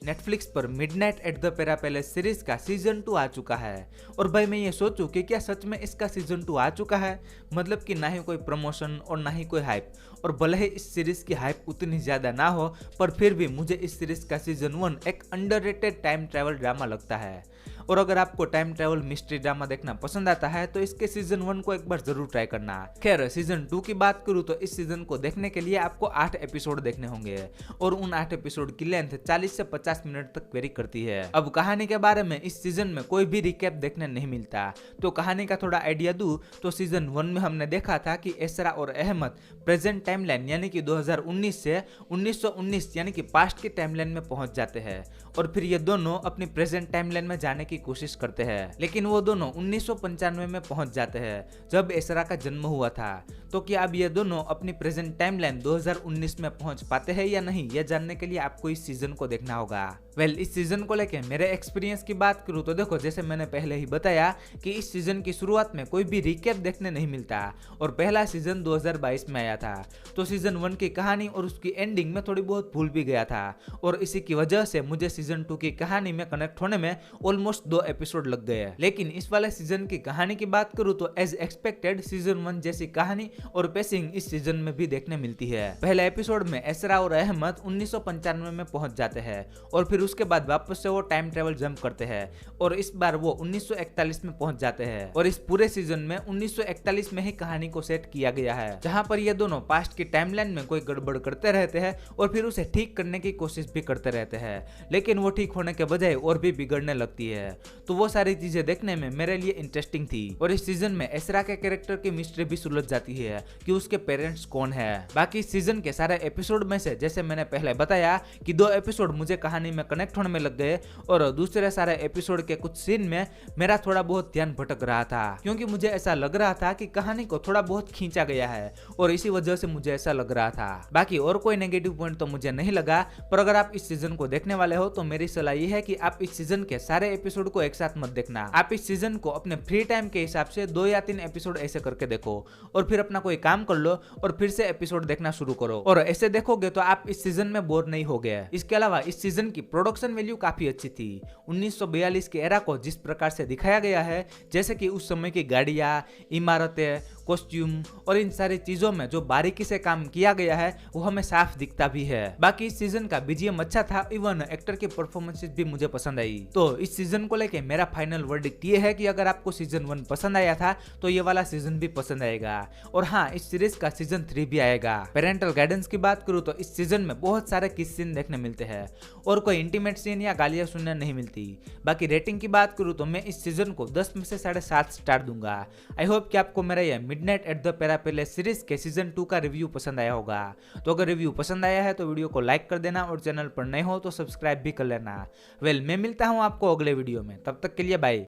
Netflix पर midnight at the पेरा palace series का सीजन 2 आ चुका है। और भाई मैं ये सोचूं कि क्या सच में इसका सीजन 2 आ चुका है, मतलब कि ना ही कोई प्रमोशन और ना ही कोई हाइप। और भले ही इस सीरीज की हाइप उतनी ज्यादा ना हो, पर फिर भी मुझे इस सीरीज का सीजन 1 एक अंडररेटेड टाइम ट्रैवल ड्रामा लगता है। और अगर आपको टाइम ट्रैवल मिस्ट्री ड्रामा देखना पसंद आता है तो इसके सीजन 1 को एक बार जरूर ट्राई करना। खैर सीजन 2 की बात करूँ तो इस सीजन को देखने के लिए आपको 8 एपिसोड देखने होंगे और उन 8 एपिसोड की लेंथ 40 से 50 मिनट तक वेरी करती है। अब कहानी के बारे में इस सीजन में कोई भी रिकैप देखने नहीं मिलता, तो कहानी का थोड़ा आइडिया दूं तो सीजन 1 में हमने देखा था कि एसरा और अहमद प्रेजेंट टाइमलाइन यानी कि 2019 से 1919 यानी कि पास्ट की टाइमलाइन में पहुंच जाते हैं और फिर ये दोनों अपनी प्रेजेंट टाइमलाइन में जाने की कोशिश करते हैं, लेकिन वो दोनों 1995 में पहुंच जाते हैं जब एसरा का जन्म हुआ था। तो क्या अब ये दोनों अपनी प्रेजेंट टाइमलाइन 2019 में पहुंच पाते हैं या नहीं, यह जानने के लिए आपको इस सीजन को देखना होगा। इस सीजन को लेके मेरे एक्सपीरियंस की बात करूं तो देखो, जैसे मैंने पहले ही बताया कि इस सीजन की शुरुआत में कोई भी रिकैप देखने नहीं मिलता और पहला सीजन 2022 में आया था, तो सीजन 1 की कहानी और उसकी एंडिंग में थोड़ी बहुत भूल भी गया था और इसी की वजह से मुझे सीजन 2 की कहानी में कनेक्ट होने में ऑलमोस्ट 2 एपिसोड लग गए। लेकिन इस वाले सीजन की कहानी की बात करूं तो एज एक्सपेक्टेड सीजन 1 जैसी कहानी और पेसिंग इस सीजन में भी देखने मिलती है। पहले एपिसोड में एसरा और अहमद 1995 में पहुंच जाते हैं और फिर उसके बाद वापस से वो टाइम ट्रेवल जंप करते हैं और इस बार वो 1941 में पहुंच जाते हैं और इस पूरे सीजन में 1941 में ही कहानी को सेट किया गया है, जहां पर ये दोनों पास्ट की टाइमलाइन में कोई गड़बड़ करते रहते हैं और फिर उसे ठीक करने की कोशिश भी करते रहते हैं, लेकिन वो ठीक होने के बजाय और भी बिगड़ने लगती है। तो वो सारी चीजें देखने में मेरे लिए इंटरेस्टिंग थी और इस सीजन में एसरा के कैरेक्टर की मिस्ट्री भी सुलझ जाती है कि उसके पेरेंट्स कौन है। बाकी सीजन के सारे एपिसोड में से जैसे मैंने पहले बताया कि 2 एपिसोड मुझे कहानी में कनेक्ट होने में लग गए और दूसरे सारे एपिसोड के कुछ सीन में मेरा थोड़ा बहुत ध्यान भटक रहा था, क्योंकि मुझे ऐसा लग रहा था कि कहानी को थोड़ा बहुत खींचा गया है और इसी वजह से मुझे ऐसा लग रहा था। बाकी और कोई नेगेटिव पॉइंट तो मुझे नहीं लगा, पर अगर आप इस सीजन को देखने वाले हो तो मेरी सलाह यह है कि आप इस सीजन के सारे एपिसोड को एक साथ मत देखना। आप इस सीजन को अपने फ्री टाइम के हिसाब से 2 या 3 एपिसोड ऐसे करके देखो और फिर अपना कोई काम कर लो और फिर से एपिसोड देखना शुरू करो, और ऐसे देखोगे तो आप इस सीजन में बोर नहीं होगे। इसके अलावा इस सीजन की प्रोडक्शन वैल्यू काफी अच्छी थी। 1942 के एरा को जिस प्रकार से दिखाया गया है, जैसे कि उस समय की गाड़ियां, इमारतें, कॉस्ट्यूम और इन सारी चीजों में जो बारीकी से काम किया गया है वो हमें साफ दिखता भी है। बाकी इस सीजन का बीजीएम अच्छा था, इवन एक्टर की परफॉर्मेंसेस भी मुझे पसंद आई। तो इस सीजन को लेके मेरा फाइनल वर्डिक्ट ये है कि अगर आपको सीजन 1 पसंद आया था तो ये वाला सीजन भी पसंद आएगा, और हाँ, इस सीरीज का सीजन 3 भी आएगा। पेरेंटल गाइडेंस की बात करूँ तो इस सीजन में बहुत सारे किस सीन देखने मिलते हैं और कोई इंटीमेट सीन या गालियां सुनने नहीं मिलती। बाकी रेटिंग की बात करूँ तो मैं इस सीजन को 10 में से 7.5 स्टार दूंगा। आई होप कि आपको मेरा यह मिडनाइट एट द पेरा पैलेस सीरीज के सीजन 2 का रिव्यू पसंद आया होगा। तो अगर रिव्यू पसंद आया है तो वीडियो को लाइक कर देना और चैनल पर नए हो तो सब्सक्राइब भी कर लेना। मैं मिलता हूँ आपको अगले वीडियो में, तब तक के लिए बाय।